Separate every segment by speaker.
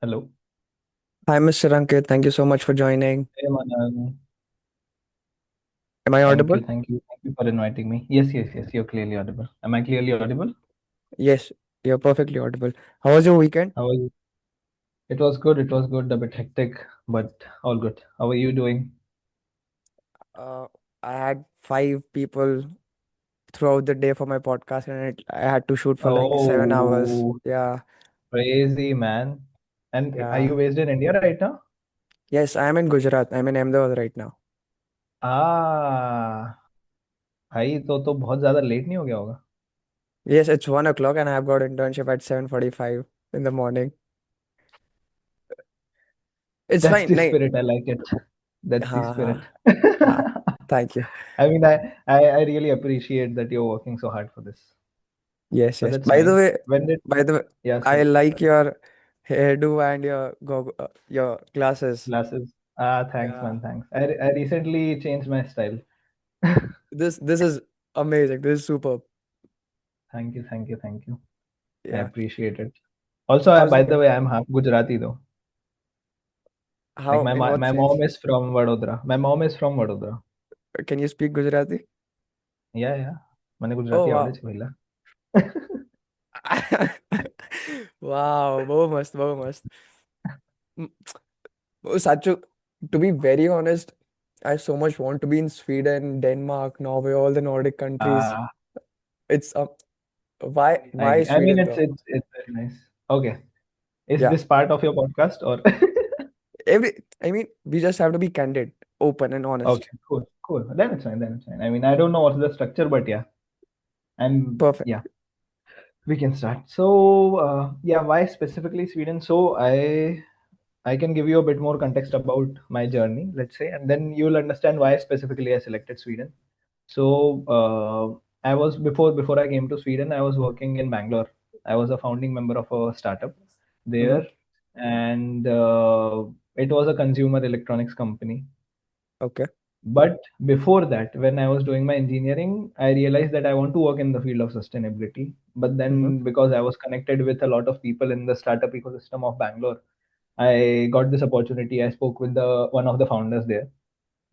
Speaker 1: Hello.
Speaker 2: Hi, Mr. Ankit. Thank you so much for joining.
Speaker 1: Hey, Manan.
Speaker 2: Am I
Speaker 1: Thank
Speaker 2: audible?
Speaker 1: you, thank you, thank you for inviting me. Yes, yes, yes, you're clearly audible. Am I clearly audible?
Speaker 2: Yes, you're perfectly audible. How was your weekend?
Speaker 1: How are you? It was good, it was good, a bit hectic, but all good. How are you doing?
Speaker 2: Uh, I had five people throughout the day for my podcast, and I had to shoot for like 7 hours.
Speaker 1: Oh,
Speaker 2: Yeah,
Speaker 1: crazy, man. And are
Speaker 2: yeah.
Speaker 1: you based in India right now?
Speaker 2: Yes, I am in Gujarat. I'm in Ahmedabad right now.
Speaker 1: Ah, भाई तो बहुत ज्यादा late नहीं हो गया होगा?
Speaker 2: Yes, it's 1 o'clock, and I've got internship at 7:45 in the morning. It's
Speaker 1: That's
Speaker 2: fine.
Speaker 1: the
Speaker 2: Nahin.
Speaker 1: spirit, I like it. That's the
Speaker 2: हाँ
Speaker 1: spirit.
Speaker 2: हाँ हाँ. Thank you.
Speaker 1: I mean, I really appreciate that you're working so hard for this.
Speaker 2: Yes,
Speaker 1: But
Speaker 2: yes.
Speaker 1: that's fine. When did,
Speaker 2: By the way,
Speaker 1: yeah,
Speaker 2: I
Speaker 1: sorry.
Speaker 2: like your hairdo and your glasses.
Speaker 1: Glasses. Ah, thanks,
Speaker 2: Yeah.
Speaker 1: man. Thanks. I recently changed my style.
Speaker 2: This is amazing. This is superb.
Speaker 1: Thank you, thank you, thank you. I
Speaker 2: Yeah.
Speaker 1: appreciate it. Also,
Speaker 2: How's
Speaker 1: by
Speaker 2: it?
Speaker 1: the way, I'm half Gujarati though. Like
Speaker 2: How, in what
Speaker 1: my
Speaker 2: sense?
Speaker 1: mom is from Vadodara. My mom is from Vadodara.
Speaker 2: Can you speak Gujarati?
Speaker 1: Yeah, yeah. મને
Speaker 2: Oh
Speaker 1: Gujarati આવડે
Speaker 2: wow.
Speaker 1: છે પહેલા.
Speaker 2: Wow, બહુ મસ્ત, બહુ મસ્ત. બહુ સાચું. To be very honest, I so much want to be in Sweden, Denmark, Norway, all the Nordic countries.
Speaker 1: Ah,
Speaker 2: It's why
Speaker 1: I mean
Speaker 2: Sweden though?
Speaker 1: it's very nice. Okay. Is
Speaker 2: Yeah.
Speaker 1: this part of your podcast or
Speaker 2: I mean, we just have to be candid, open, and honest.
Speaker 1: okay, cool, cool. Then it's fine, then it's fine. I mean, I don't know what's the structure, but yeah. And
Speaker 2: Perfect.
Speaker 1: yeah. We can start. So, yeah, why specifically Sweden? So, I can give you a bit more context about my journey, let's say, and then you'll understand why specifically I selected Sweden. So, I was before I came to Sweden, I was working in Bangalore. I was a founding member of a startup
Speaker 2: Mm-hmm.
Speaker 1: there, and it was a consumer electronics company.
Speaker 2: Okay.
Speaker 1: But before that, when I was doing my engineering, I realized that I want to work in the field of sustainability. But
Speaker 2: Mm-hmm.
Speaker 1: then, because I was connected with a lot of people in the startup ecosystem of Bangalore, I got this opportunity. I spoke with the one of the founders there.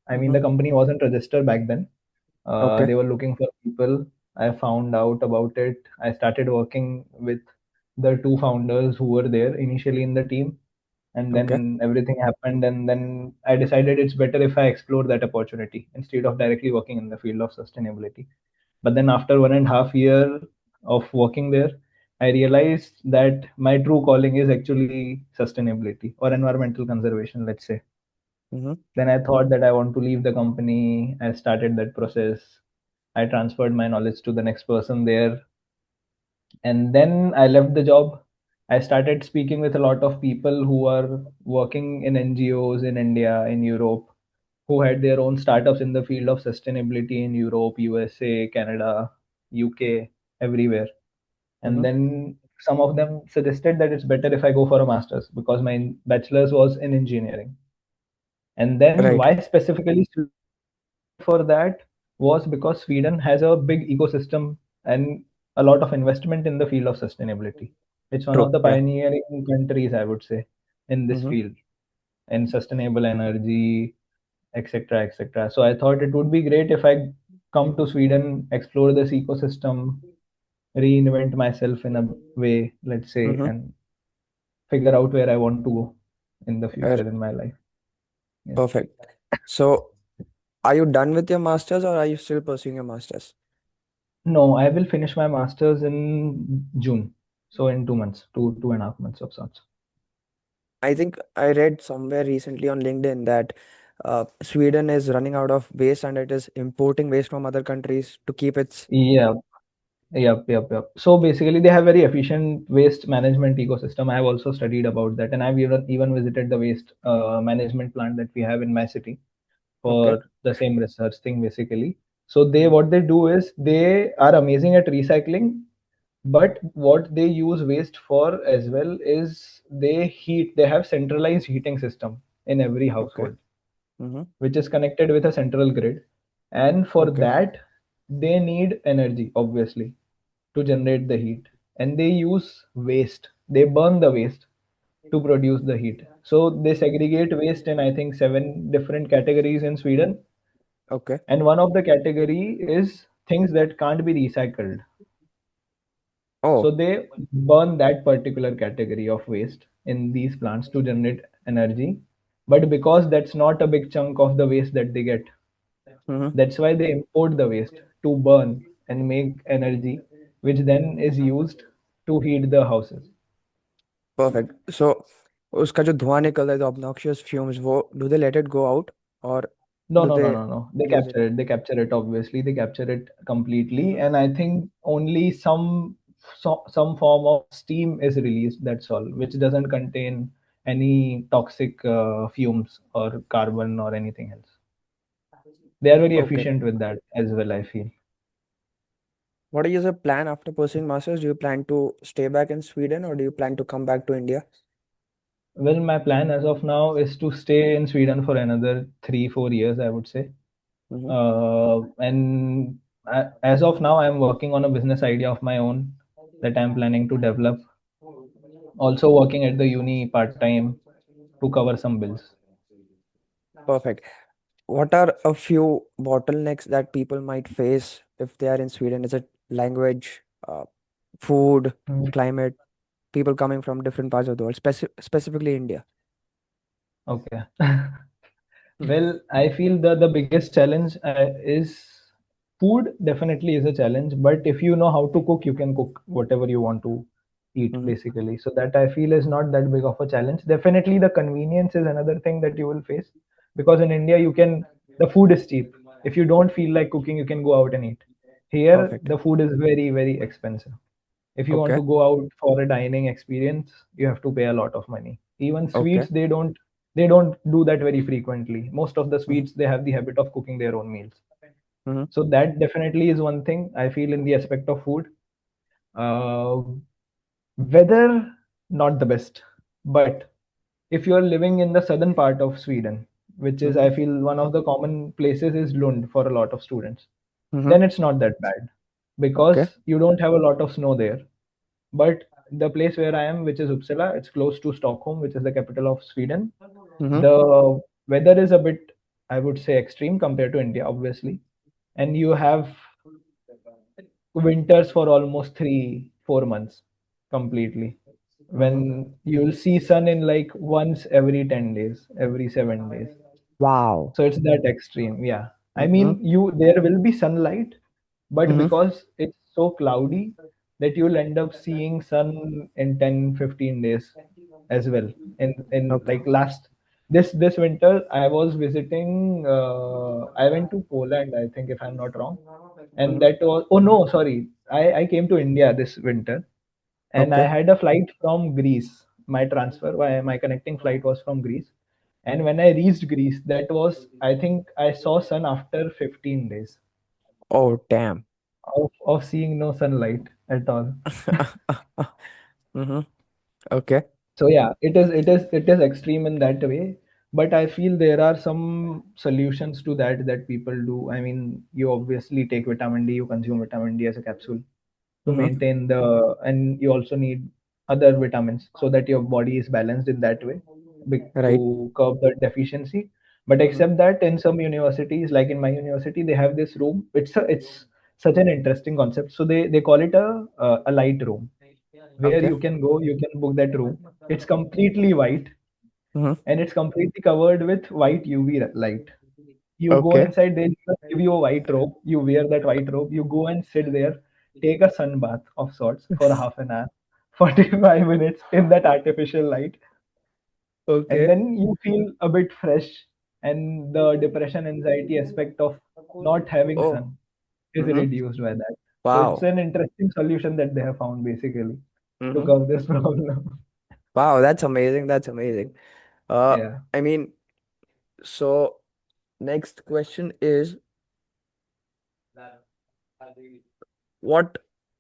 Speaker 1: I mean,
Speaker 2: Mm-hmm.
Speaker 1: the company wasn't registered back then.
Speaker 2: Okay.
Speaker 1: They were looking for people. I found out about it. I started working with the two founders who were there initially in the team, and
Speaker 2: Okay.
Speaker 1: then everything happened. And then I decided it's better if I explore that opportunity instead of directly working in the field of sustainability. But then after 1.5 year of working there, I realized that my true calling is actually sustainability or environmental conservation, let's say.
Speaker 2: Mm-hmm.
Speaker 1: Then I thought that I want to leave the company. I started that process. I transferred my knowledge to the next person there. And then I left the job. I started speaking with a lot of people who are working in NGOs in India, in Europe, who had their own startups in the field of sustainability in Europe, USA, Canada, UK, everywhere. And
Speaker 2: Mm-hmm.
Speaker 1: then some of them suggested that it's better if I go for a master's because my bachelor's was in engineering. And then
Speaker 2: Right.
Speaker 1: why specifically for that was because Sweden has a big ecosystem and a lot of investment in the field of sustainability. It's one of
Speaker 2: True.
Speaker 1: the
Speaker 2: Yeah.
Speaker 1: pioneering countries, I would say, in this
Speaker 2: Mm-hmm.
Speaker 1: field, in sustainable energy, etc., etc. So I thought it would be great if I come to Sweden, explore this ecosystem, reinvent myself in a way, let's say,
Speaker 2: Mm-hmm.
Speaker 1: and figure out where I want to go in the
Speaker 2: Uh,
Speaker 1: future in my life. Yes.
Speaker 2: Perfect. So, are you done with your masters or are you still pursuing your masters?
Speaker 1: No, I will finish my master's in June. So in 2 months, 2.5 months of sorts.
Speaker 2: I think I read somewhere recently on LinkedIn that Sweden is running out of waste and it is importing waste from other countries to keep its.
Speaker 1: Yeah, yep. So basically, they have very efficient waste management ecosystem. I have also studied about that, and I've even visited the waste management plant that we have in my city
Speaker 2: Okay.
Speaker 1: for the same research thing, basically. So they
Speaker 2: Mm-hmm.
Speaker 1: what they do is they are amazing at recycling, but what they use waste for as well is they heat. They have centralized heating system in every
Speaker 2: Okay.
Speaker 1: household
Speaker 2: Mm-hmm.
Speaker 1: which is connected with a central grid. And for
Speaker 2: Okay.
Speaker 1: that, they need energy, obviously, to generate the heat. And they use waste. They burn the waste. to produce the heat. So they segregate waste in, I think, seven different categories in Sweden.
Speaker 2: Okay.
Speaker 1: And one of the category is things that can't be recycled. So
Speaker 2: Oh.
Speaker 1: they burn that particular category of waste in these plants to generate energy. But because that's not a big chunk of the waste that they get,
Speaker 2: Mm-hmm.
Speaker 1: that's why they import the waste to burn and make energy, which then is used to heat the houses.
Speaker 2: Perfect. So उसका जो धुआं निकलता है, the obnoxious fumes, वो do they let it go out, or
Speaker 1: No,
Speaker 2: do
Speaker 1: no, no,
Speaker 2: they
Speaker 1: no, no. They
Speaker 2: use it?
Speaker 1: capture it. They capture it. Obviously, they capture it completely, and I think only some form of steam is released. That's all, which doesn't contain any toxic fumes or carbon or anything else. They are very
Speaker 2: Okay.
Speaker 1: efficient with that as well, I feel.
Speaker 2: What is your plan after pursuing masters? Do you plan to stay back in Sweden, or do you plan to come back to India?
Speaker 1: Well, my plan as of now is to stay in Sweden for another 3 4 years, I would say.
Speaker 2: Mm-hmm.
Speaker 1: And as of now, I'm working on a business idea of my own that I'm planning to develop. Also working at the uni part time to cover some bills.
Speaker 2: Perfect. What are a few bottlenecks that people might face if they are in Sweden? Is it language, food,
Speaker 1: Mm,
Speaker 2: climate, people coming from different parts of the world, specifically India?
Speaker 1: okay. Well, I feel the biggest challenge is food. Definitely is a challenge, but if you know how to cook, you can cook whatever you want to eat
Speaker 2: Mm-hmm.
Speaker 1: basically. So that I feel is not that big of a challenge. Definitely, the convenience is another thing that you will face because in India you can the food is cheap. If you don't feel like cooking, you can go out and eat. Here,
Speaker 2: Perfect.
Speaker 1: the food is very expensive. If you want
Speaker 2: Okay.
Speaker 1: to go out for a dining experience, you have to pay a lot of money. Even
Speaker 2: Okay.
Speaker 1: sweets, they don't do that very frequently. Most of the
Speaker 2: Mm-hmm.
Speaker 1: sweets, they have the habit of cooking their own meals.
Speaker 2: Mm-hmm.
Speaker 1: So that definitely is one thing I feel in the aspect of food. uh, Weather, not the best, but if you are living in the southern part of Sweden, which is,
Speaker 2: Mm-hmm.
Speaker 1: I feel, one of the common places is Lund for a lot of students,
Speaker 2: Mm-hmm.
Speaker 1: then it's not that bad
Speaker 2: Okay.
Speaker 1: because you don't have a lot of snow there. But the place where I am, which is Uppsala, it's close to Stockholm, which is the capital of Sweden.
Speaker 2: Mm-hmm.
Speaker 1: The weather is a bit, I would say, extreme compared to India, obviously. And you have winters for almost 3 4 months completely.
Speaker 2: Mm-hmm.
Speaker 1: When you'll see sun in like once every 10 days, every 7 days.
Speaker 2: Wow.
Speaker 1: So it's that extreme. Yeah. I
Speaker 2: Mm-hmm.
Speaker 1: mean, there will be sunlight, but
Speaker 2: Mm-hmm.
Speaker 1: because it's so cloudy that you'll end up seeing sun in 10 15 days as well. In
Speaker 2: Okay.
Speaker 1: like last this winter, I was visiting. I went to Poland, I think, if I'm not wrong, and
Speaker 2: Mm-hmm.
Speaker 1: that was, oh no, sorry, I came to India this winter, and I
Speaker 2: Okay.
Speaker 1: had a flight from Greece. My connecting flight was from Greece, and when I reached Greece, that was, I think, I saw sun after 15 days
Speaker 2: Oh, damn.
Speaker 1: of seeing no sunlight at all.
Speaker 2: Mm-hmm. Okay.
Speaker 1: So yeah, it is extreme in that way, but I feel there are some solutions to that people do. I mean, you obviously take vitamin D, you consume vitamin D as a capsule to
Speaker 2: Mm-hmm.
Speaker 1: maintain the, and you also need other vitamins so that your body is balanced in that way,
Speaker 2: Right.
Speaker 1: to curb the deficiency. But
Speaker 2: Mm-hmm.
Speaker 1: except that, in some universities, like in my university, they have this room. It's such an interesting concept. So they call it a light room, where
Speaker 2: Okay.
Speaker 1: you can go, you can book that room. It's completely white,
Speaker 2: Mm-hmm.
Speaker 1: and it's completely covered with white UV light. You go
Speaker 2: Okay.
Speaker 1: inside, they just give you a white robe. You wear that white robe. You go and sit there, take a sun bath of sorts for half an hour, 45 minutes in that artificial light, and
Speaker 2: Okay.
Speaker 1: then you feel a bit fresh. And the depression, anxiety aspect of not having
Speaker 2: Oh.
Speaker 1: sun is
Speaker 2: Mm-hmm.
Speaker 1: reduced by that. So it's
Speaker 2: Wow.
Speaker 1: an interesting solution that they have found basically to
Speaker 2: Mm-hmm.
Speaker 1: curb this problem.
Speaker 2: Wow, that's amazing. That's amazing. Uh,
Speaker 1: Yeah.
Speaker 2: I mean, so next question is, what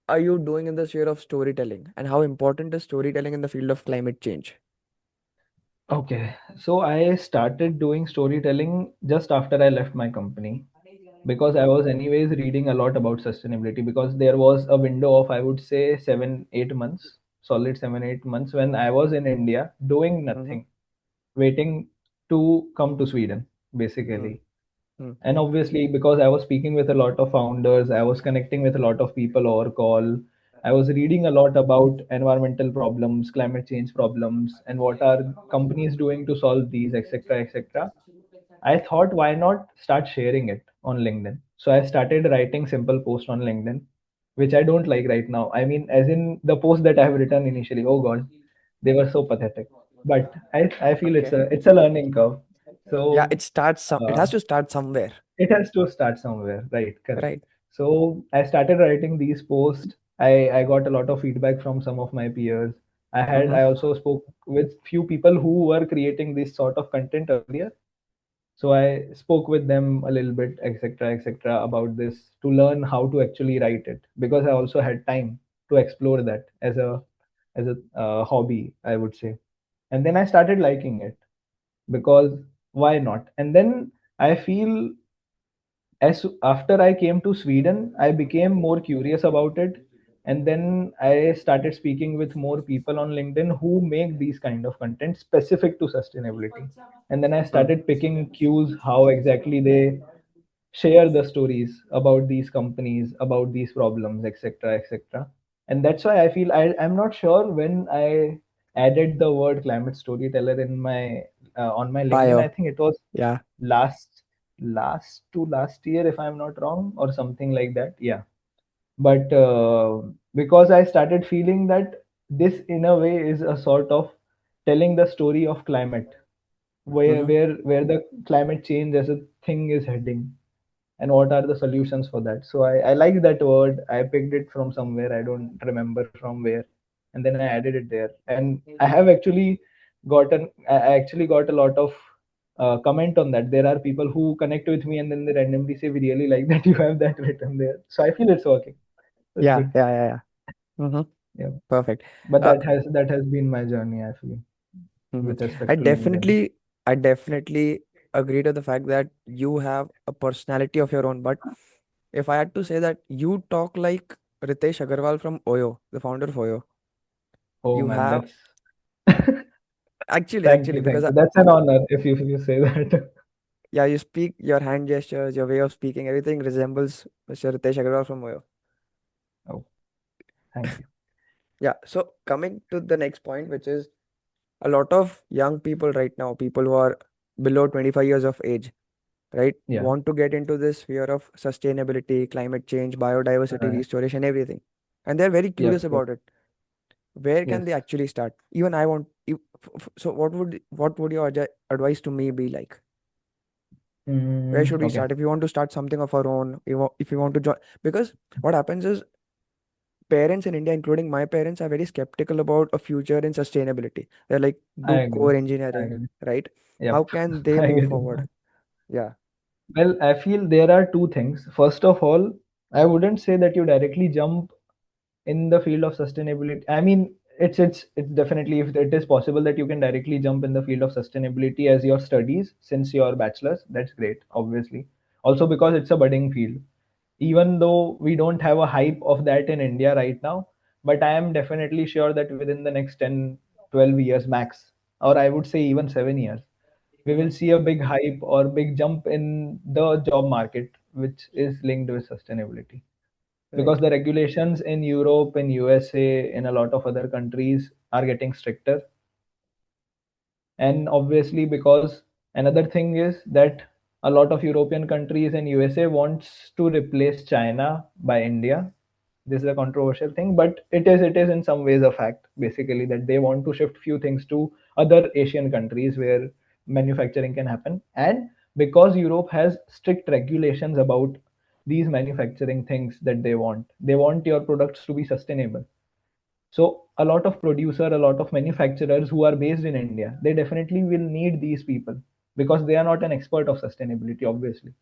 Speaker 2: are you doing in the sphere of storytelling, and how important is storytelling in the field of climate change?
Speaker 1: Okay. So I started doing storytelling just after I left my company because I was anyways reading a lot about sustainability because there was a window of, I would say, 7 8 months solid 7 8 months when I was in India doing
Speaker 2: Mm-hmm.
Speaker 1: nothing, waiting to come to Sweden,
Speaker 2: Mm-hmm.
Speaker 1: basically. And obviously, because I was speaking with a lot of founders, I was connecting with a lot of people over call. I was reading a lot about environmental problems, climate change problems, and what are companies doing to solve these, etc., etc. I thought, why not start sharing it on LinkedIn? So I started writing simple posts on LinkedIn, which I don't like right now. I mean, as in the post that I have written initially, oh God, they were so pathetic. But I feel
Speaker 2: Okay.
Speaker 1: it's a learning curve.
Speaker 2: Yeah,
Speaker 1: So
Speaker 2: it
Speaker 1: uh,
Speaker 2: has to start somewhere,
Speaker 1: it has to start somewhere, right? Correct.
Speaker 2: right?
Speaker 1: So I started writing these posts. I got a lot of feedback from some of my peers.
Speaker 2: Mm-hmm.
Speaker 1: I also spoke with few people who were creating this sort of content earlier. So I spoke with them a little bit, etc., etc., about this to learn how to actually write it, because I also had time to explore that as a hobby, I would say. And then I started liking it, because why not? And then I feel, as after I came to Sweden, I became more curious about it, and then I started speaking with more people on LinkedIn who make these kind of content specific to sustainability. And then I started picking cues how exactly they share the stories about these companies, about these problems, etc., etc. And that's why I feel I'm not sure when I added the word climate storyteller in my on my LinkedIn. I
Speaker 2: Bio.
Speaker 1: think it was
Speaker 2: Yeah.
Speaker 1: last last year, if I'm not wrong, or something like that. Yeah, but because I started feeling that this in a way is a sort of telling the story of climate,
Speaker 2: Mm-hmm.
Speaker 1: where the climate change as a thing is heading, and what are the solutions for that. So I like that word. I picked it from somewhere, I don't remember from where, and then I added it there. And I have actually I actually got a lot of comment on that. There are people who connect with me and then they randomly say, we really like that you have that written there. So I feel it's working. It's
Speaker 2: Yeah,
Speaker 1: good.
Speaker 2: yeah, yeah, yeah. Mm-hmm.
Speaker 1: Yeah.
Speaker 2: Perfect.
Speaker 1: But
Speaker 2: Uh,
Speaker 1: that has been my journey, I feel,
Speaker 2: mhm.
Speaker 1: with
Speaker 2: I
Speaker 1: respect to LinkedIn.
Speaker 2: definitely, I definitely agree to the fact that you have a personality of your own. But if I had to say that you talk like Ritesh Agarwal from Oyo, the founder of Oyo,
Speaker 1: Oh
Speaker 2: you
Speaker 1: man,
Speaker 2: have
Speaker 1: that's
Speaker 2: actually,
Speaker 1: thank
Speaker 2: because
Speaker 1: you. That's an honor if you say that.
Speaker 2: yeah, you speak, your hand gestures, your way of speaking, everything resembles Mr. Ritesh Agarwal from Oyo.
Speaker 1: Oh, thank you.
Speaker 2: Yeah. So coming to the next point, which is a lot of young people right now, people who are below 25 years of age, right,
Speaker 1: Yeah.
Speaker 2: want to get into this sphere of sustainability, climate change, biodiversity,
Speaker 1: Right.
Speaker 2: restoration, everything. And they're very
Speaker 1: Yep.
Speaker 2: curious
Speaker 1: Yep.
Speaker 2: about it. Where can
Speaker 1: Yes.
Speaker 2: they actually start? Even I want, so what would your advice to me be like? Where should we
Speaker 1: Okay.
Speaker 2: start? If you want to start something of our own, if you want to join, because what happens is parents in India, including my parents, are very skeptical about a future in sustainability. They're like,
Speaker 1: I
Speaker 2: do
Speaker 1: agree.
Speaker 2: core
Speaker 1: I
Speaker 2: engineering,
Speaker 1: agree.
Speaker 2: right? How
Speaker 1: Yep.
Speaker 2: can they
Speaker 1: I
Speaker 2: move
Speaker 1: get it.
Speaker 2: forward? Yeah.
Speaker 1: Well, I feel there are two things. First of all, I wouldn't say that you directly jump in the field of sustainability. I mean, it's definitely, if it is possible that you can directly jump in the field of sustainability as your studies since your bachelor's, that's great, obviously. Also because it's a budding field. Even though we don't have a hype of that in India right now, but I am definitely sure that within the next 10, 12 years max, or I would say even 7 years, we will
Speaker 2: Hmm.
Speaker 1: see a big hype or big jump in the job market, which is linked with sustainability, because
Speaker 2: Right.
Speaker 1: the regulations in Europe, in USA, in a lot of other countries are getting stricter. And obviously, because another thing is that a lot of European countries and USA wants to replace China by India. This is a controversial thing, but it is in some ways a fact, basically, that they want to shift few things to other Asian countries where manufacturing can happen. And because Europe has strict regulations about these manufacturing things that they want your products to be sustainable. So a lot of producer, a lot of manufacturers who are based in India, they definitely will need these people, because they are not an expert of sustainability, obviously.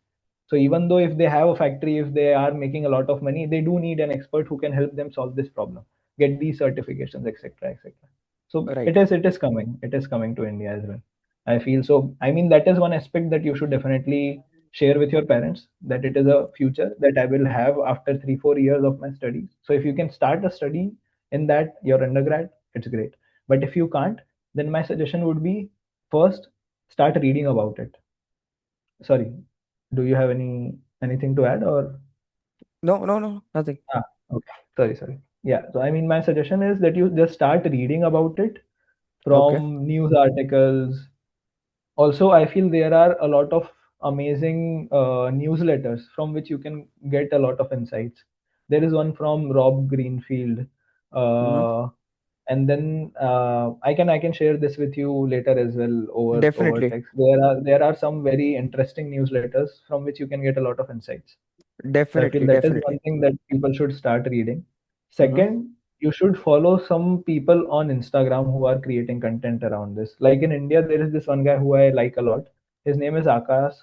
Speaker 1: So even though if they have a factory, if they are making a lot of money, they do need an expert who can help them solve this problem, get these certifications, etc., etc. So
Speaker 2: Right.
Speaker 1: it is coming to India as well. I feel so. I mean, that is one aspect that you should definitely share with your parents, that it is a future that I will have after 3 4 years of my studies. So if you can start a study in that your undergrad, it's great. But if you can't, then my suggestion would be, first start reading about it. Sorry, do you have anything to add, or?
Speaker 2: No, no, no, nothing.
Speaker 1: Ah, okay. Sorry. Yeah. So I mean, my suggestion is that you just start reading about it
Speaker 2: Okay.
Speaker 1: from news articles. Also, I feel there are a lot of amazing newsletters from which you can get a lot of insights. There is one from Rob Greenfield,
Speaker 2: Mm-hmm.
Speaker 1: uh, and then I can share this with you later as well over
Speaker 2: Definitely,
Speaker 1: text. There are some very interesting newsletters from which you can get a lot of insights. So I feel
Speaker 2: definitely,
Speaker 1: that is one
Speaker 2: definitely.
Speaker 1: thing that people should start reading.
Speaker 2: Mm-hmm.
Speaker 1: Second, you should follow some people on Instagram who are creating content around this. Like in India, there is this one guy who I like a lot. His name is Akash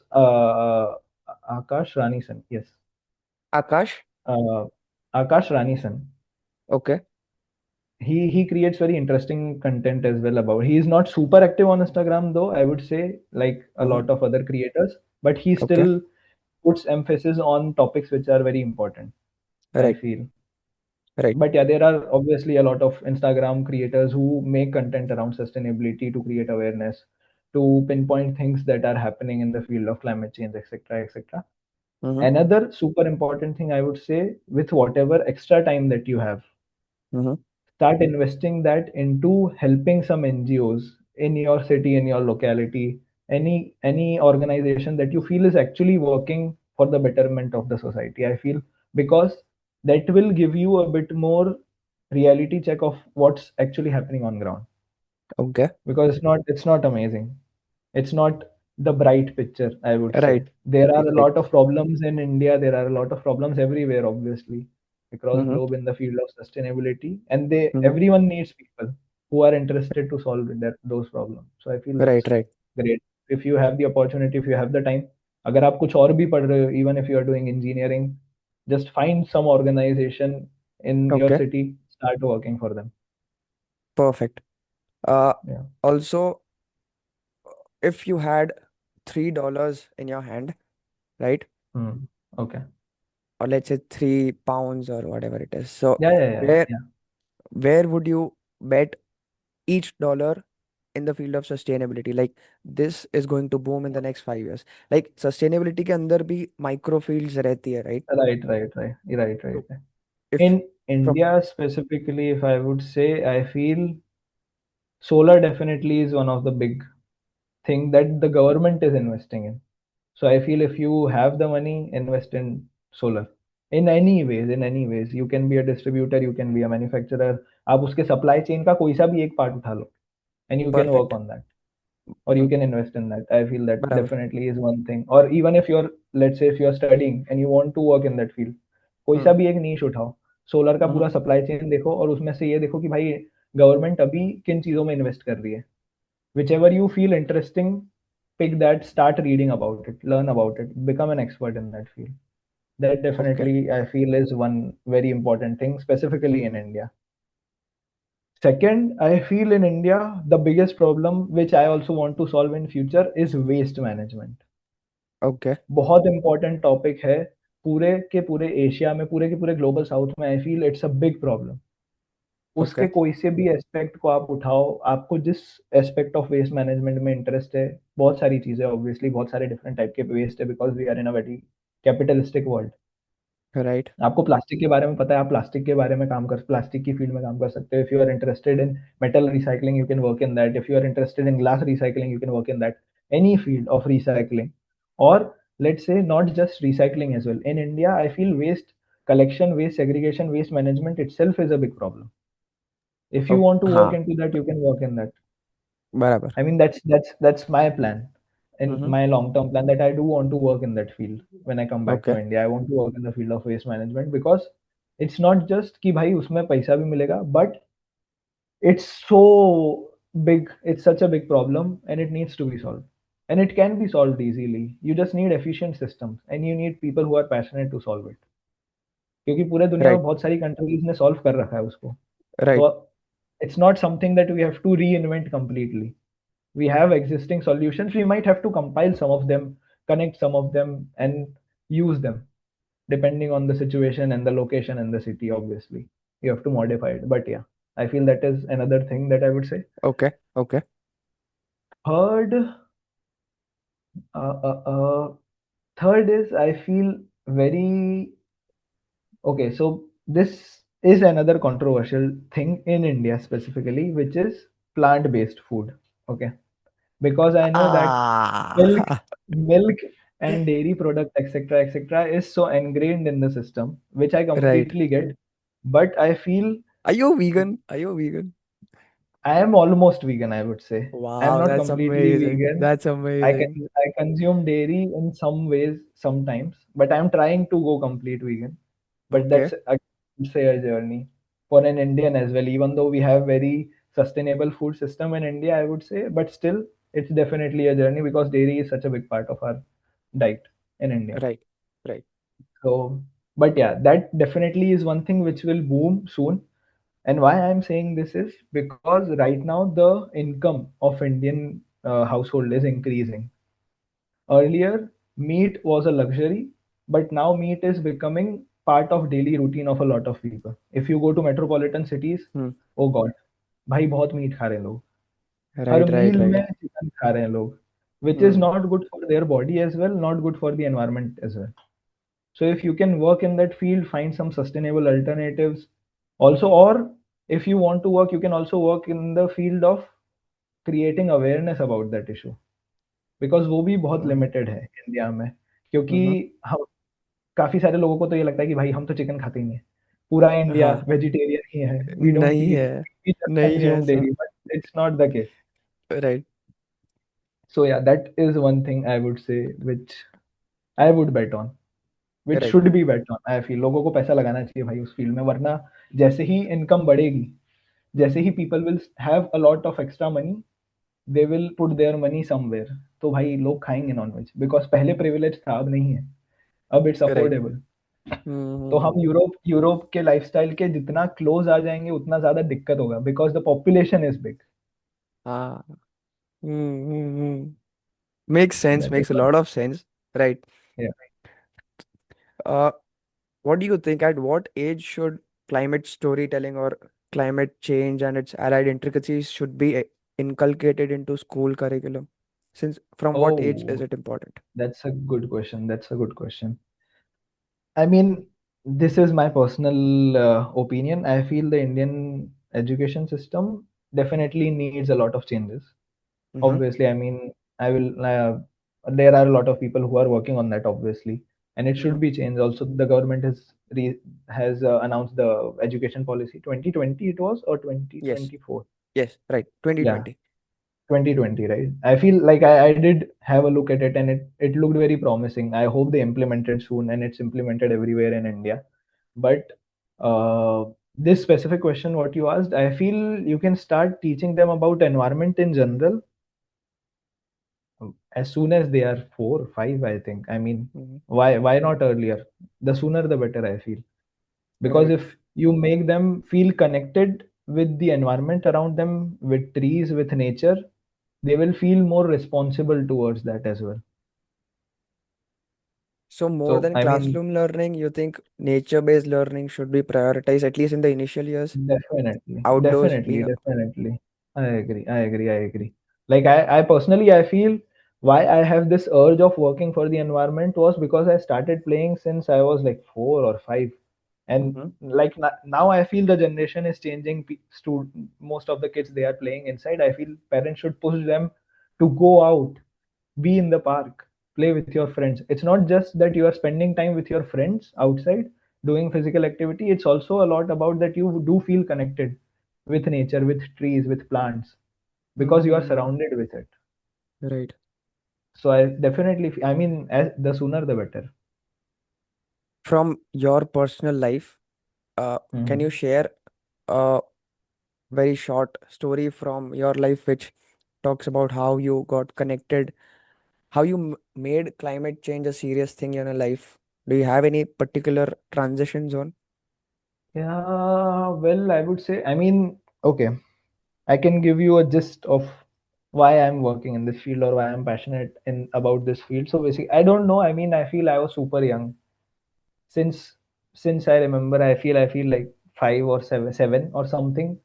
Speaker 1: Ranison. Yes,
Speaker 2: Akash.
Speaker 1: uh, Akash Ranison.
Speaker 2: Okay.
Speaker 1: He creates very interesting content as well about. He is not super active on Instagram though. I would say like a
Speaker 2: Mm-hmm.
Speaker 1: lot of other creators, but he
Speaker 2: Okay.
Speaker 1: still puts emphasis on topics which are very important, I
Speaker 2: Right.
Speaker 1: feel.
Speaker 2: Right.
Speaker 1: But yeah, there are obviously a lot of Instagram creators who make content around sustainability to create awareness, to pinpoint things that are happening in the field of climate change, etc., etc.
Speaker 2: Mm-hmm.
Speaker 1: Another super important thing I would say, with whatever extra time that you have,
Speaker 2: Mm-hmm.
Speaker 1: start investing that into helping some NGOs in your city, in your locality, any organization that you feel is actually working for the betterment of the society. I feel, because that will give you a bit more reality check of what's actually happening on ground,
Speaker 2: Okay.
Speaker 1: because it's not amazing. It's not the bright picture, I would say.
Speaker 2: Right.
Speaker 1: There are
Speaker 2: Right.
Speaker 1: a
Speaker 2: Right.
Speaker 1: lot of problems in India, there are a lot of problems everywhere, obviously, across
Speaker 2: Mm-hmm.
Speaker 1: globe in the field of sustainability, and they
Speaker 2: Mm-hmm.
Speaker 1: everyone needs people who are interested to solve those problems. So I feel
Speaker 2: Right.
Speaker 1: that's
Speaker 2: Right.
Speaker 1: great. If you have the opportunity, if you have the time, अगर आप कुछ और भी पढ़ रहे हो, even if you are doing engineering, just find some organization in your
Speaker 2: Okay.
Speaker 1: city, start working for them.
Speaker 2: Perfect. Uh,
Speaker 1: Yeah.
Speaker 2: Also, if you had $3 in your hand, right?
Speaker 1: Hmm. Okay.
Speaker 2: Or let's say £3 or whatever it is. So
Speaker 1: Yeah.
Speaker 2: where where would you bet each dollar in the field of sustainability? Like this is going to boom in the next 5 years. Like sustainability के अंदर भी micro fields रहती है, right?
Speaker 1: Right.
Speaker 2: So if
Speaker 1: In
Speaker 2: from
Speaker 1: India specifically, if I would say, I feel solar definitely is one of the big thing that the government is investing in. So I feel if you have the money, invest in solar. In any ways, you can be a distributor, you can be a manufacturer. आप उसके supply chain का कोई सा भी एक part उठा लो, and you can work
Speaker 2: perfect.
Speaker 1: on that, or you can invest in that. I feel that
Speaker 2: बराबर.
Speaker 1: definitely is one thing. Or even if you're, let's say if you're studying and you want to work in that field, कोई सा
Speaker 2: हम्म.
Speaker 1: भी एक niche उठाओ, solar का
Speaker 2: हम्म.
Speaker 1: पूरा supply chain देखो, और उसमें से ये देखो कि भाई गवर्नमेंट अभी किन चीजों में इन्वेस्ट कर रही है. Whichever you feel interesting, pick that, start reading about it, learn about it, become an expert in that field. That
Speaker 2: Okay.
Speaker 1: definitely I feel is one very important thing, specifically in India. Second, I feel in India, the biggest problem which I also want to solve in future is waste management.
Speaker 2: Okay.
Speaker 1: बहुत important topic है. पूरे के पूरे Asia में, पूरे के पूरे global south में, I feel it's a big problem. उसके
Speaker 2: Okay.
Speaker 1: कोई से भी एस्पेक्ट को आप उठाओ, आपको जिस एस्पेक्ट ऑफ वेस्ट मैनेजमेंट में इंटरेस्ट है, बहुत सारी चीजें, ऑब्वियसली बहुत सारे डिफरेंट टाइप के वेस्ट है, because we are in a very capitalistic world.
Speaker 2: Right.
Speaker 1: आपको प्लास्टिक के बारे में पता है, आप प्लास्टिक के बारे में प्लास्टिक की फील्ड में काम कर सकते हो. If you are interested in metal recycling, you can work in that. If you are interested in glass recycling, you can work in that. Any field of recycling, और let's say not just recycling as well. In India, I feel waste collection, waste segregation, waste management itself is a big problem. If you want to work
Speaker 2: हाँ.
Speaker 1: into that, you can work in that.
Speaker 2: बराबर.
Speaker 1: I mean, that's my plan, and
Speaker 2: Mm-hmm.
Speaker 1: my long term plan, that I do want to work in that field when I come back to
Speaker 2: Okay.
Speaker 1: India. I want to work in the field of waste management, because it's not just कि भाई उसमें पैसा भी मिलेगा, but it's so big. It's such a big problem, and it needs to be solved. And it can be solved easily. You just need efficient systems, and you need people who are passionate to solve it. क्योंकि पूरे दुनिया में
Speaker 2: Right.
Speaker 1: बहुत सारी countries ने solve कर रखा है उसको.
Speaker 2: Right.
Speaker 1: So it's not something that we have to reinvent completely. We have existing solutions. We might have to compile some of them, connect some of them, and use them depending on the situation and the location and the city, obviously. You have to modify it. But yeah, I feel that is another thing that I would say.
Speaker 2: Okay. Okay.
Speaker 1: Third, uh, uh, uh, third is I feel very okay. So this is another controversial thing in India specifically, which is plant-based food. Okay, because I know that milk,
Speaker 2: Ah,
Speaker 1: milk and dairy product, etc., etc., is so ingrained in the system, which I
Speaker 2: right.
Speaker 1: completely get. But I feel
Speaker 2: Are you vegan? Are you vegan?
Speaker 1: I am almost vegan, I would say. I am
Speaker 2: Wow,
Speaker 1: not
Speaker 2: that's
Speaker 1: completely
Speaker 2: amazing.
Speaker 1: vegan.
Speaker 2: That's amazing.
Speaker 1: I consume dairy in some ways sometimes, but I'm trying to go complete vegan. But
Speaker 2: Okay.
Speaker 1: that's I would say a journey for an Indian as well. Even though we have very sustainable food system in India, I would say, but still it's definitely a journey because dairy is such a big part of our diet in India.
Speaker 2: Right. Right.
Speaker 1: So, but yeah, that definitely is one thing which will boom soon. And why I'm saying this is because right now the income of Indian household is increasing. Earlier, meat was a luxury, but now meat is becoming part of daily routine of a lot of people. If you go to metropolitan cities,
Speaker 2: Hmm.
Speaker 1: oh God, भाई बहुत meet खा रहे हैं लोग. हर
Speaker 2: Right. Right.
Speaker 1: मील
Speaker 2: Right.
Speaker 1: में chicken खा रहे हैं लोग, which is
Speaker 2: Hmm.
Speaker 1: not good for their body as well, not good for the environment as well. So if you can work in that field, find some sustainable alternatives. Also, or if you want to work, you can also work in the field of creating awareness about that issue. Because वो भी बहुत
Speaker 2: Mm-hmm.
Speaker 1: Limited है India में, क्योंकि
Speaker 2: Mm-hmm.
Speaker 1: हम काफ़ी सारे लोगों को तो ये लगता है कि भाई हम तो चिकन खाते ही नहीं है। पूरा इंडिया
Speaker 2: हाँ,
Speaker 1: वेजिटेरियन ही है, वी डोंट
Speaker 2: नहीं है,
Speaker 1: ईट, वी जस्ट
Speaker 2: नहीं है
Speaker 1: कंज्यूम
Speaker 2: ऐसा।
Speaker 1: Dairy, but it's not the case.
Speaker 2: Right.
Speaker 1: So yeah that is one thing I would say which I would bet on, which
Speaker 2: right.
Speaker 1: Should be bet on. I feel लोगों को पैसा लगाना चाहिए भाई उस फील्ड में, वरना जैसे ही इनकम बढ़ेगी, जैसे ही people will have a lot of extra money, they will put their money somewhere. तो भाई लोग खाएँगे नॉन-वेज बिकॉज़ पहले प्रिविलेज था, अब नहीं है। अब इट्स
Speaker 2: राइट।
Speaker 1: अफोर्डेबल। तो हम
Speaker 2: हम्म।
Speaker 1: यूरोप यूरोप के लाइफ़स्टाइल के जितना क्लोज़ आ जाएँगे उतना ज़्यादा दिक्कत होगा because the population is big.
Speaker 2: हाँ। Hmm. Makes sense,
Speaker 1: that is
Speaker 2: makes a
Speaker 1: one.
Speaker 2: Lot of sense. Right.
Speaker 1: Yeah
Speaker 2: What do you think, at what age should climate storytelling or climate change and its allied intricacies should be inculcated into school curriculum? Since from what age is
Speaker 1: oh!
Speaker 2: it important?
Speaker 1: That's a good question, that's a good question. I mean, this is my personal opinion. I feel the Indian education system definitely needs a lot of changes.
Speaker 2: Mm-hmm.
Speaker 1: Obviously, I mean, I will. There are a lot of people who are working on that, obviously, and it
Speaker 2: Mm-hmm.
Speaker 1: should be changed. Also, the government has announced the education policy 2020. It was or
Speaker 2: Yes.
Speaker 1: 2024.
Speaker 2: Yes. Right.
Speaker 1: Yeah,
Speaker 2: 2020.
Speaker 1: 2020, right? I feel like I did have a look at it and it looked very promising. I hope they implement it soon and it's implemented everywhere in India. But this specific question, what you asked, I feel you can start teaching them about environment in general as soon as they are 4, 5, I think. I mean,
Speaker 2: Mm-hmm.
Speaker 1: why not earlier? The sooner the better, I feel. Because
Speaker 2: Right.
Speaker 1: if you make them feel connected with the environment around them, with trees, with nature, they will feel more responsible towards that as well.
Speaker 2: So more
Speaker 1: So
Speaker 2: than
Speaker 1: I mean,
Speaker 2: classroom learning, you think nature-based learning should be prioritized, at least in the initial years,
Speaker 1: definitely,
Speaker 2: outdoors
Speaker 1: definitely,
Speaker 2: being a.
Speaker 1: definitely. I agree. Like I personally, I feel why I have this urge of working for the environment was because I started playing since I was like 4 or 5, and
Speaker 2: Mm-hmm.
Speaker 1: like now I feel the generation is changing. Most of the kids they are playing inside. I feel parents should push them to go out, be in the park, play with your friends. It's not just that you are spending time with your friends outside doing physical activity, it's also a lot about that you do feel connected with nature, with trees, with plants, because you are
Speaker 2: Mm-hmm.
Speaker 1: surrounded with it.
Speaker 2: Right.
Speaker 1: So I definitely I mean, as the sooner the better.
Speaker 2: From your personal life, can you
Speaker 1: Mhm.
Speaker 2: share a very short story from your life which talks about how you got connected, how you made climate change a serious thing in your life? Do you have any particular transition zone?
Speaker 1: Yeah, well, I would say, I mean, okay, I can give you a gist of why I'm working in this field or why I'm passionate in about this field. So basically, I don't know. I mean, I feel I was super young since I remember. I feel like 5 or 7 or something,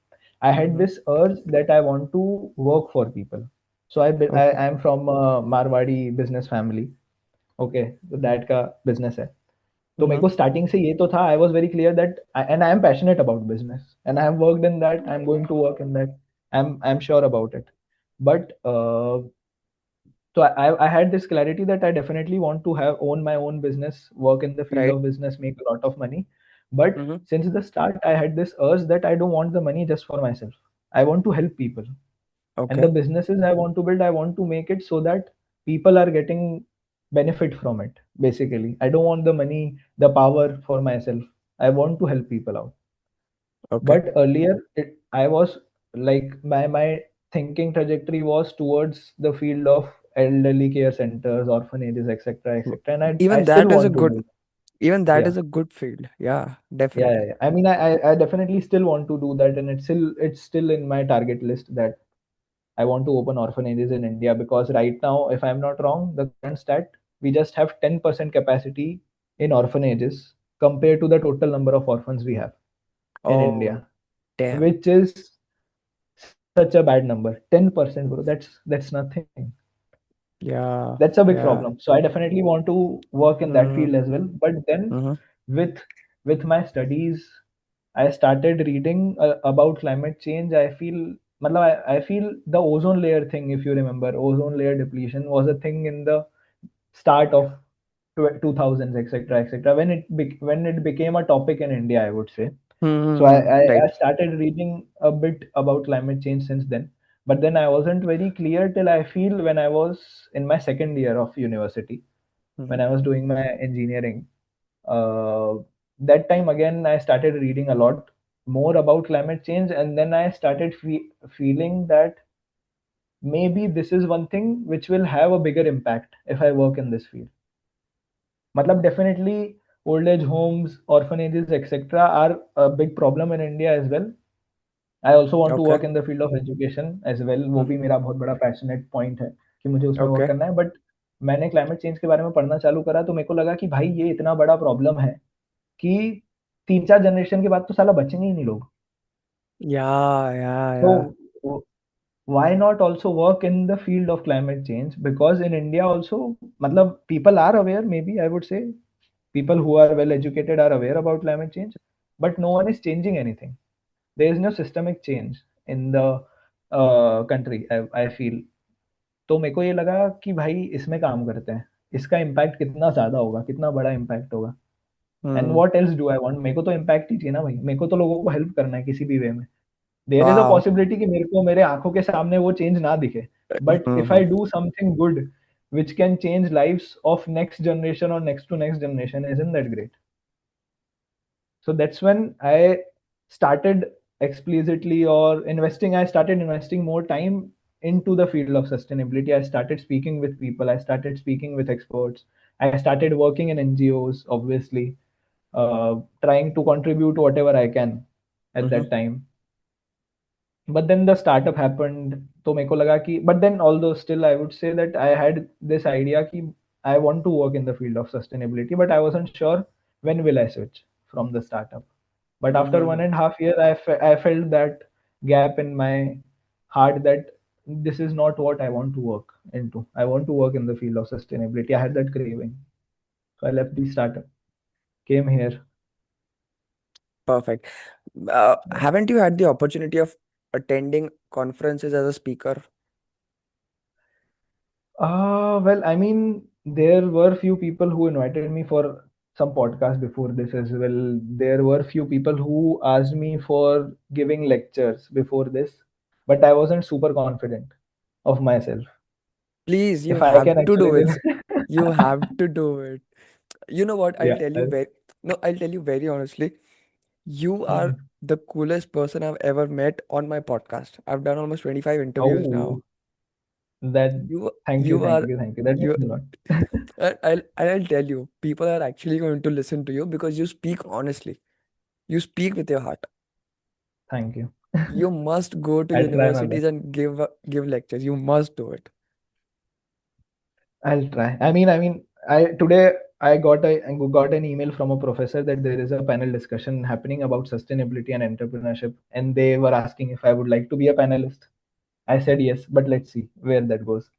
Speaker 1: I had
Speaker 2: Mm-hmm.
Speaker 1: this urge that I want to work for people. So
Speaker 2: Okay.
Speaker 1: I am from a Marwadi business family. Okay, तो dad का business है. तो मेरे
Speaker 2: Mm-hmm.
Speaker 1: को starting से ये तो था, I was very clear that and I am passionate about business and I have worked in that, I am going to work in that, I am sure about it. But so I had this clarity that I definitely want to have own my own business, work in the field
Speaker 2: Right.
Speaker 1: of business, make a lot of money. But
Speaker 2: Mm-hmm.
Speaker 1: since the start, I had this urge that I don't want the money just for myself. I want to help people. And the
Speaker 2: Okay.
Speaker 1: businesses I want to build, I want to make it so that people are getting benefit from it. Basically, I don't want the money, the power for myself. I want to help people out.
Speaker 2: Okay.
Speaker 1: But earlier, I was like my thinking trajectory was towards the field of elderly care centers, orphanages, etc.,
Speaker 2: W-
Speaker 1: etc. And I
Speaker 2: Even
Speaker 1: still
Speaker 2: that is a
Speaker 1: want to
Speaker 2: good,
Speaker 1: do.
Speaker 2: even that
Speaker 1: Yeah,
Speaker 2: is a good field. Yeah,
Speaker 1: yeah, yeah,
Speaker 2: definitely.
Speaker 1: yeah. I mean, I definitely still want to do that, and it's still in my target list that I want to open orphanages in India, because right now, if I'm not wrong, the current stat, we just have 10% capacity in orphanages compared to the total number of orphans we have in
Speaker 2: Oh,
Speaker 1: India,
Speaker 2: damn.
Speaker 1: which is such a bad number. 10%, bro. That's nothing.
Speaker 2: Yeah,
Speaker 1: That's a big
Speaker 2: yeah.
Speaker 1: problem. So I definitely want to work in that
Speaker 2: Mm-hmm.
Speaker 1: field as well. But then
Speaker 2: Mm-hmm.
Speaker 1: with with my studies, I started reading about climate change. I feel the ozone layer thing, if you remember, ozone layer depletion was a thing in the start of 2000s, etc., etc., when when it became a topic in India, I would say. So
Speaker 2: Mm-hmm.
Speaker 1: I
Speaker 2: Right.
Speaker 1: started reading a bit about climate change since then. But then I wasn't very clear till I feel when I was in my second year of university,
Speaker 2: Mm-hmm.
Speaker 1: when I was doing my engineering. Uh, that time again, I started reading a lot more about climate change, and then I started feeling that maybe this is one thing which will have a bigger impact if I work in this field. Matlab, definitely old age homes, orphanages, etc., are a big problem in India as well. I also want to
Speaker 2: Okay.
Speaker 1: Work in the field of education as well. वो
Speaker 2: Mm-hmm.
Speaker 1: भी मेरा बहुत बड़ा passionate point है कि मुझे उसमें work
Speaker 2: Okay.
Speaker 1: करना है. बट मैंने क्लाइमेट चेंज के बारे में पढ़ना चालू करा तो मेरे को लगा कि भाई ये इतना बड़ा प्रॉब्लम है कि 3-4 जनरेशन के बाद तो साला बचेंगे ही नहीं लोग.
Speaker 2: Yeah, yeah, yeah.
Speaker 1: तो why not also work in the field of climate change, because in India also, matlab, people are aware, maybe I would say people who are well educated are aware about climate change, but no one is changing anything. There is no systemic change in the country, I feel. तो मेरे को ये लगा कि भाई इसमें काम करते हैं, इसका इम्पैक्ट कितना ज्यादा होगा, कितना बड़ा इम्पैक्ट होगा. And
Speaker 2: Hmm.
Speaker 1: What else do I want, मेरे को तो इम्पैक्ट ही चाहिए ना भाई, मेरे को तो लोगों को हेल्प करना है किसी भी वे में. There is a
Speaker 2: Wow.
Speaker 1: Possibility कि मेरे को मेरे आंखों के सामने वो चेंज ना दिखे, but if
Speaker 2: Mm-hmm.
Speaker 1: I do something good which can change lives of next generation or next to next generation, isn't that great? So that's when I started explicitly or investing, I started investing more time into the field of sustainability. I started speaking with people, I started speaking with experts, I started working in NGOs, obviously, trying to contribute whatever I can at
Speaker 2: Mm-hmm.
Speaker 1: that time. But then the startup happened, तो मेरे को लगा कि, but then although still I would say that I had this idea कि I want to work in the field of sustainability, but I wasn't sure when will I switch from the startup. But after
Speaker 2: Mm-hmm.
Speaker 1: 1.5 years, I felt that gap in my heart that this is not what I want to work into. I want to work in the field of sustainability. I had that craving, so I left the startup, came here.
Speaker 2: Perfect. Haven't you had the opportunity of attending conferences as a speaker?
Speaker 1: Well, I mean, there were few people who invited me for some podcast before this as well. There were few people who asked me for giving lectures before this, but I wasn't super confident of myself.
Speaker 2: Please, you
Speaker 1: If I
Speaker 2: have
Speaker 1: can
Speaker 2: to
Speaker 1: actually
Speaker 2: do it.
Speaker 1: give,
Speaker 2: You have to do it. You know what? I'll
Speaker 1: yeah.
Speaker 2: tell you very, no, I'll tell you very honestly. You are
Speaker 1: Mhm.
Speaker 2: the coolest person I've ever met on my podcast. I've done almost 25 interviews now.
Speaker 1: Oh, that.
Speaker 2: You,
Speaker 1: Thank you,
Speaker 2: you
Speaker 1: thank
Speaker 2: are,
Speaker 1: you, thank you. That
Speaker 2: you,
Speaker 1: means a lot.
Speaker 2: I'll tell you, people are actually going to listen to you because you speak honestly. You speak with your heart.
Speaker 1: Thank you.
Speaker 2: You must go to
Speaker 1: I'll try my best.
Speaker 2: universities and give lectures. You must do it.
Speaker 1: I'll try. I mean, I today. got an email from a professor that there is a panel discussion happening about sustainability and entrepreneurship, and they were asking if I would like to be a panelist. I said yes, but let's see where that goes.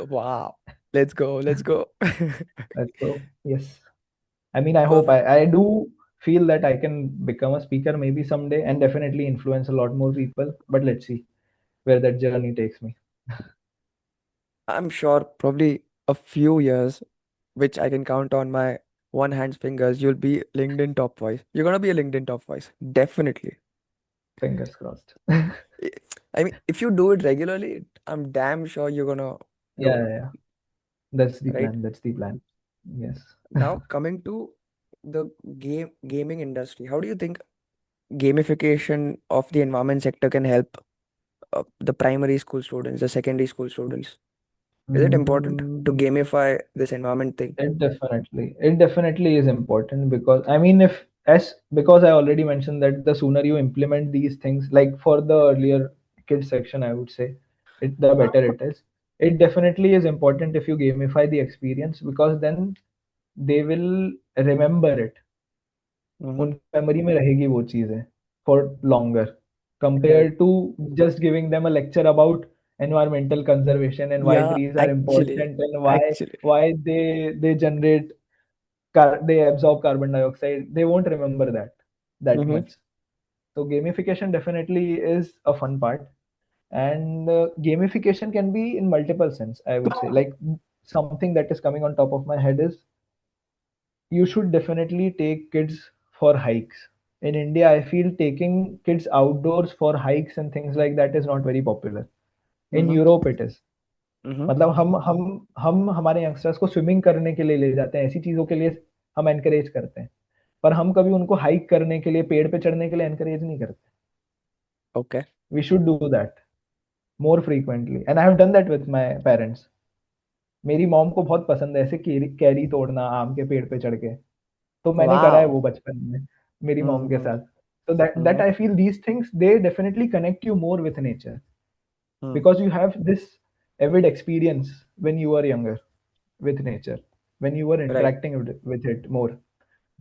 Speaker 2: Wow. Let's go. Let's go.
Speaker 1: So yes, I mean, I hope
Speaker 2: Perfect.
Speaker 1: I do feel that I can become a speaker maybe someday and definitely influence a lot more people. But let's see where that journey takes me.
Speaker 2: I'm sure probably a few years, which I can count on my one hand's fingers, you'll be LinkedIn top voice. You're gonna be a LinkedIn top voice. Definitely.
Speaker 1: Fingers crossed.
Speaker 2: I I mean, if you do it regularly, I'm damn sure you're gonna do
Speaker 1: Yeah,
Speaker 2: it,
Speaker 1: yeah, yeah. That's the
Speaker 2: right?
Speaker 1: plan. That's the plan. Yes.
Speaker 2: Now coming to the gaming industry, how do you think gamification of the environment sector can help the primary school students, the secondary school students? Is it important to
Speaker 1: Mm,
Speaker 2: gamify this environment thing?
Speaker 1: it definitely is important because I mean, if as because I already mentioned that the sooner you implement these things, like for the earlier kids section, I would say, the better it is. It definitely is important if you gamify the experience because then they will remember it.
Speaker 2: Mm-hmm.
Speaker 1: उनकी memory में रहेगी वो चीजें for longer
Speaker 2: Right.
Speaker 1: compared to just giving them a lecture about environmental conservation and why
Speaker 2: Yeah,
Speaker 1: trees are
Speaker 2: actually,
Speaker 1: important and why
Speaker 2: actually.
Speaker 1: why they generate they absorb carbon dioxide. They won't remember that
Speaker 2: Mm-hmm.
Speaker 1: much. So gamification definitely is a fun part, and gamification can be in multiple sense, I would say. Like something that is coming on top of my head is you should definitely take kids for hikes. In India, I feel taking kids outdoors for hikes and things like that is not very popular. In
Speaker 2: Mm-hmm.
Speaker 1: Europe, it is.
Speaker 2: Mm-hmm.
Speaker 1: मतलब हम हमारे youngsters को swimming करने के लिए ले जाते हैं, ऐसी चीजों के लिए हम एनकरेज करते हैं, पर हम कभी उनको हाइक करने के लिए, पेड़ पे चढ़ने के लिए एनकरेज नहीं करते.
Speaker 2: Okay.
Speaker 1: We should do that more frequently, and I have done that with my parents. मेरी मॉम को बहुत पसंद है ऐसे कैरी कैरी तोड़ना आम के पेड़ पे चढ़ के. तो मैंने करा है
Speaker 2: Wow.
Speaker 1: वो बचपन में मेरी मॉम के
Speaker 2: Mm-hmm.
Speaker 1: साथ. So that
Speaker 2: Mm-hmm.
Speaker 1: I feel these things they definitely connect you more with nature
Speaker 2: Mm.
Speaker 1: because you have this avid experience when you were younger with nature, when you were
Speaker 2: Right.
Speaker 1: interacting with it more.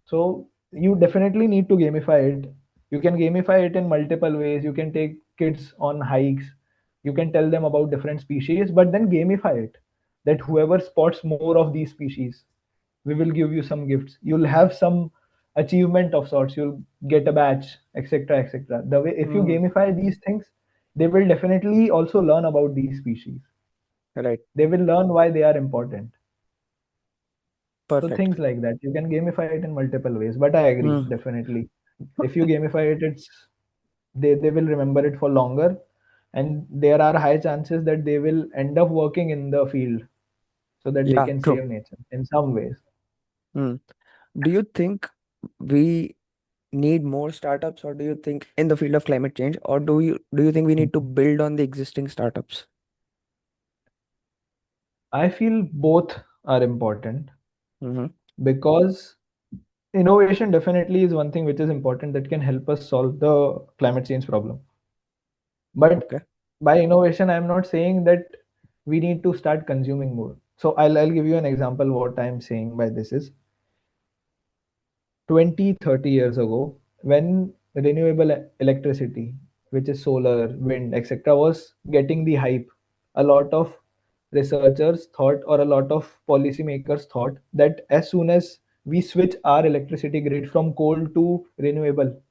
Speaker 1: So you definitely need to gamify it. You can gamify it in multiple ways. You can take kids on hikes. You can tell them about different species, but then gamify it. That whoever spots more of these species, we will give you some gifts. You'll have some achievement of sorts. You'll get a badge, etc., etc. The way if you
Speaker 2: Mm.
Speaker 1: gamify these things, they will definitely also learn about these species.
Speaker 2: Right.
Speaker 1: They will learn why they are important. So
Speaker 2: Perfect.
Speaker 1: things like that. You can gamify it in multiple ways. But I agree,
Speaker 2: Mm.
Speaker 1: definitely. If you gamify it, they will remember it for longer, and there are high chances that they will end up working in the field so that they
Speaker 2: Yeah,
Speaker 1: can
Speaker 2: true.
Speaker 1: save nature in some ways.
Speaker 2: Mm. Do you think we need more startups, or do you think in the field of climate change, or do you think we need to build on the existing startups?
Speaker 1: I feel both are important
Speaker 2: Mm-hmm.
Speaker 1: because innovation definitely is one thing which is important that can help us solve the climate change problem. But
Speaker 2: Okay.
Speaker 1: by innovation, I'm not saying that we need to start consuming more. So I'll give you an example. What I'm saying by this is 20, 30 years ago, when renewable electricity, which is solar, wind, etc., was getting the hype, a lot of researchers thought, or a lot of policymakers thought, that as soon as we switch our electricity grid from coal to renewable,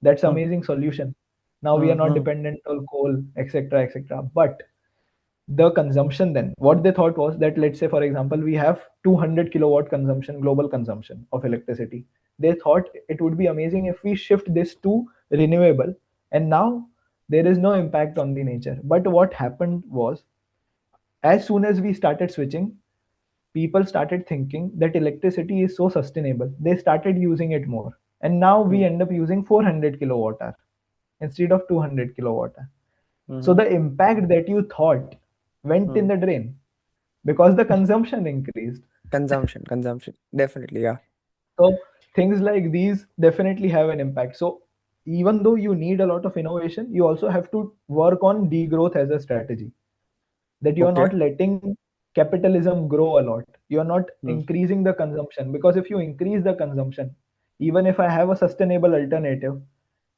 Speaker 1: that's
Speaker 2: Mm.
Speaker 1: amazing solution. Now we are not
Speaker 2: Mm-hmm.
Speaker 1: dependent on coal, etc., etc. But the consumption, then what they thought was that, let's say for example we have 200 kilowatt consumption, global consumption of electricity. They thought it would be amazing if we shift this to renewable, and now there is no impact on the nature. But what happened was, as soon as we started switching, people started thinking that electricity is so sustainable, they started using it more, and now we
Speaker 2: Mm.
Speaker 1: end up using 400 kilowatt hour instead of 200 kilowatt hour. So
Speaker 2: Mm-hmm.
Speaker 1: the impact that you thought went in
Speaker 2: Mm.
Speaker 1: the drain because the consumption increased.
Speaker 2: Consumption. Definitely, yeah.
Speaker 1: So things like these definitely have an impact. So even though you need a lot of innovation, you also have to work on degrowth as a strategy. That you are
Speaker 2: Okay.
Speaker 1: not letting capitalism grow a lot. You're not
Speaker 2: Hmm.
Speaker 1: increasing the consumption, because if you increase the consumption, even if I have a sustainable alternative,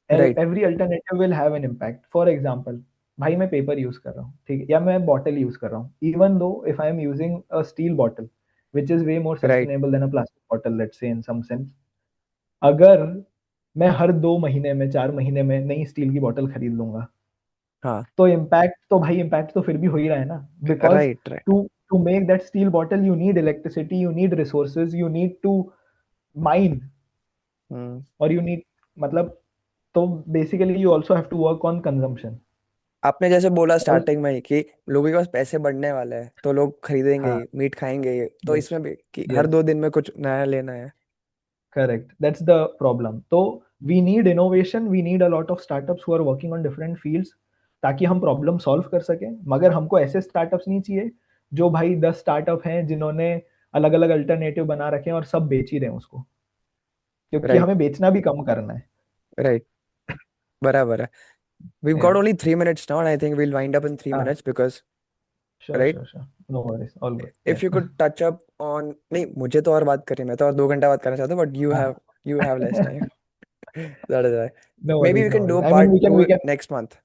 Speaker 2: Right.
Speaker 1: every alternative will have an impact. For example, भाई मैं paper use कर रहा हूँ, ठीक है, या मैं bottle use कर रहा हूँ, even though if I am using a steel bottle which is way more
Speaker 2: Right.
Speaker 1: Sustainable than a plastic bottle, let's say in some sense, अगर मैं हर 2 महीने में 4 महीने में नई स्टील की बॉटल खरीद लूंगा,
Speaker 2: हाँ.
Speaker 1: तो इम्पैक्ट तो फिर भी हो ही रहा है ना, because
Speaker 2: Right. Right.
Speaker 1: To make that steel bottle you need electricity, you need resources, you need to mine,
Speaker 2: hmm.
Speaker 1: और यू नीड, मतलब, तो basically you also have to work on consumption.
Speaker 2: आपने जैसे बोला
Speaker 1: और
Speaker 2: स्टार्टिंग में ही कि लोगों के पास पैसे बढ़ने वाले हैं तो लोग खरीदेंगे
Speaker 1: हाँ,
Speaker 2: ही, मीट खाएंगे ही, तो
Speaker 1: यस,
Speaker 2: इसमें भी कि हर
Speaker 1: यस,
Speaker 2: 2 दिन में कुछ नया लेना है.
Speaker 1: Correct, that's the problem. तो we need innovation, we need a lot of startups who are working on different fields, ताकि हम प्रॉब्लम सॉल्व कर सकें। मगर हमको ऐसे स्टार्टअप्स नहीं चाहिए जो भाई 10 स्टार्टअप हैं जिन्होंने अलग अलग अल्टरनेटिव बना रखे हैं और सब बेच ही रहे हैं उसको, क्योंकि
Speaker 2: राइट.
Speaker 1: हमें बेचना भी कम करना है।
Speaker 2: राइट. बराबर है. We've
Speaker 1: या
Speaker 2: got only 3 minutes now, and I think we'll wind up in three
Speaker 1: हाँ,
Speaker 2: minutes because,
Speaker 1: sure
Speaker 2: right?
Speaker 1: Sure sure, no worries, all good, yeah
Speaker 2: If you could touch up on, नहीं मुझे तो और बात करनी है, मैं तो और 2 घंटा बात करना चाहता हूँ, but
Speaker 1: हाँ,
Speaker 2: you have less time. That is why.
Speaker 1: No
Speaker 2: Maybe
Speaker 1: worries,
Speaker 2: we
Speaker 1: no
Speaker 2: can do
Speaker 1: worries,
Speaker 2: a
Speaker 1: I mean
Speaker 2: part
Speaker 1: we
Speaker 2: two
Speaker 1: can,
Speaker 2: next month.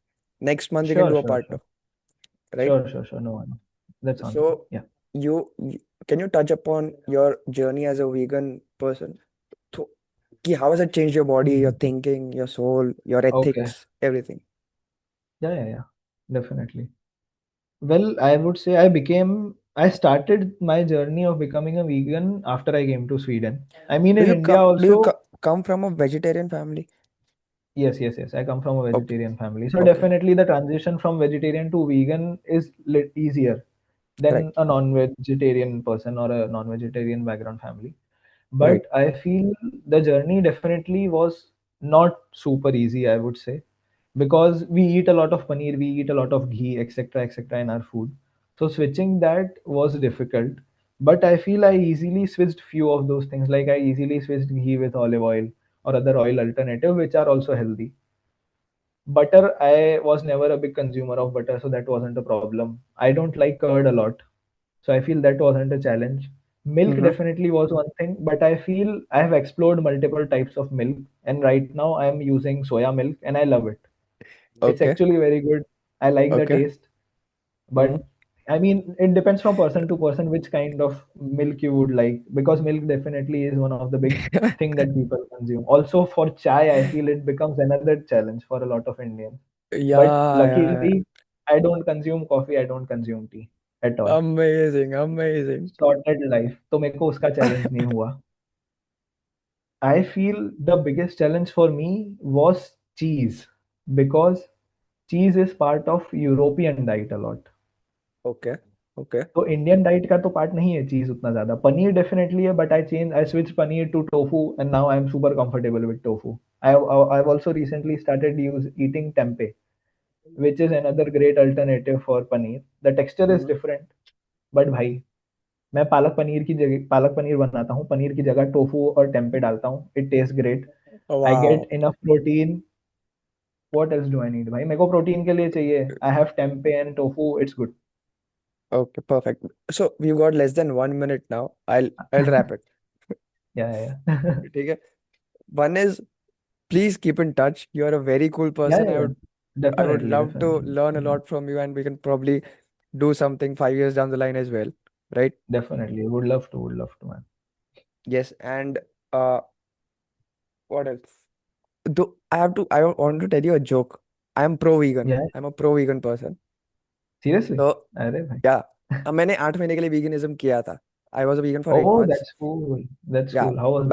Speaker 2: Next month we can
Speaker 1: sure
Speaker 2: do a
Speaker 1: sure
Speaker 2: part
Speaker 1: sure,
Speaker 2: two, right?
Speaker 1: Sure sure, no worries, that's on
Speaker 2: So
Speaker 1: yeah.
Speaker 2: you can you touch upon your journey as a vegan person? So, how has it changed your body, your thinking, your soul, your
Speaker 1: okay,
Speaker 2: ethics, everything?
Speaker 1: या, definitely. Well, I would say I started my journey of becoming a vegan after I came to Sweden. I mean, in India
Speaker 2: Do you
Speaker 1: also,
Speaker 2: come from a vegetarian family?
Speaker 1: yes, yes, yes. I come from a
Speaker 2: Okay.
Speaker 1: vegetarian family. So
Speaker 2: Okay.
Speaker 1: definitely the transition from vegetarian to vegan is easier
Speaker 2: Right.
Speaker 1: than a non-vegetarian person or a non-vegetarian background family.
Speaker 2: Right.
Speaker 1: But I feel the journey definitely was not super easy, I would say, because we eat a lot of paneer, we eat a lot of ghee, etc., in our food. So switching that was difficult. But I feel I easily switched few of those things. Like I easily switched ghee with olive oil or other oil alternative, which are also healthy. Butter, I was never a big consumer of butter, so that wasn't a problem. I don't like curd a lot, so I feel that wasn't a challenge. Milk
Speaker 2: Mm-hmm.
Speaker 1: definitely was one thing, but I feel I have explored multiple types of milk, and right now I am using soya milk and I love it. It's
Speaker 2: Okay.
Speaker 1: actually very good. I like the
Speaker 2: Okay.
Speaker 1: taste,
Speaker 2: Mm-hmm.
Speaker 1: but I mean, it depends from person to person which kind of milk you would like, because milk definitely is one of the big thing that people consume. Also for chai, I feel it becomes another challenge for a lot of Indians. But
Speaker 2: Yeah, yeah,
Speaker 1: luckily, I don't consume coffee, I don't consume tea at all.
Speaker 2: yeah. Amazing, amazing.
Speaker 1: Sorted life. तो मेरे को उसका challenge नहीं हुआ. I feel the biggest challenge for me was cheese, because cheese is part of European diet a lot.
Speaker 2: Okay. Okay.
Speaker 1: तो Indian diet का तो part नहीं है चीज उतना ज्यादा। पनीर डेफिनेटली है, but I switch paneer to tofu and now I am super comfortable with tofu. I have also recently started use eating tempeh, which is another great alternative for paneer. The texture is
Speaker 2: Mm-hmm.
Speaker 1: different, but भाई मैं पालक पनीर बनाता हूँ, पनीर की जगह tofu और tempeh डालता हूँ, it taste great. I get
Speaker 2: Wow.
Speaker 1: Enough protein. What else do I need भाई, मेरे को प्रोटीन के लिए चाहिए, I have tempeh and tofu, it's good.
Speaker 2: Okay, perfect. So we've got less than 1 minute now. I'll wrap it.
Speaker 1: या
Speaker 2: ठीक है. One is, please keep in touch. You're a very cool
Speaker 1: या
Speaker 2: person. I would
Speaker 1: definitely,
Speaker 2: love to learn a
Speaker 1: definitely,
Speaker 2: lot from you, and we can probably do something 5 years down the line as well. Right?
Speaker 1: Definitely, would love to man.
Speaker 2: Yes. And uh what else? I want to tell you a joke. I'm pro vegan.
Speaker 1: या
Speaker 2: I'm a pro vegan person.
Speaker 1: Seriously,
Speaker 2: तो
Speaker 1: अरे भाई,
Speaker 2: या अब मैंने 8 महीने के लिए veganism किया था. I was a vegan for
Speaker 1: ओ
Speaker 2: 8 months.
Speaker 1: That's cool, that's
Speaker 2: Yeah.
Speaker 1: Cool, how was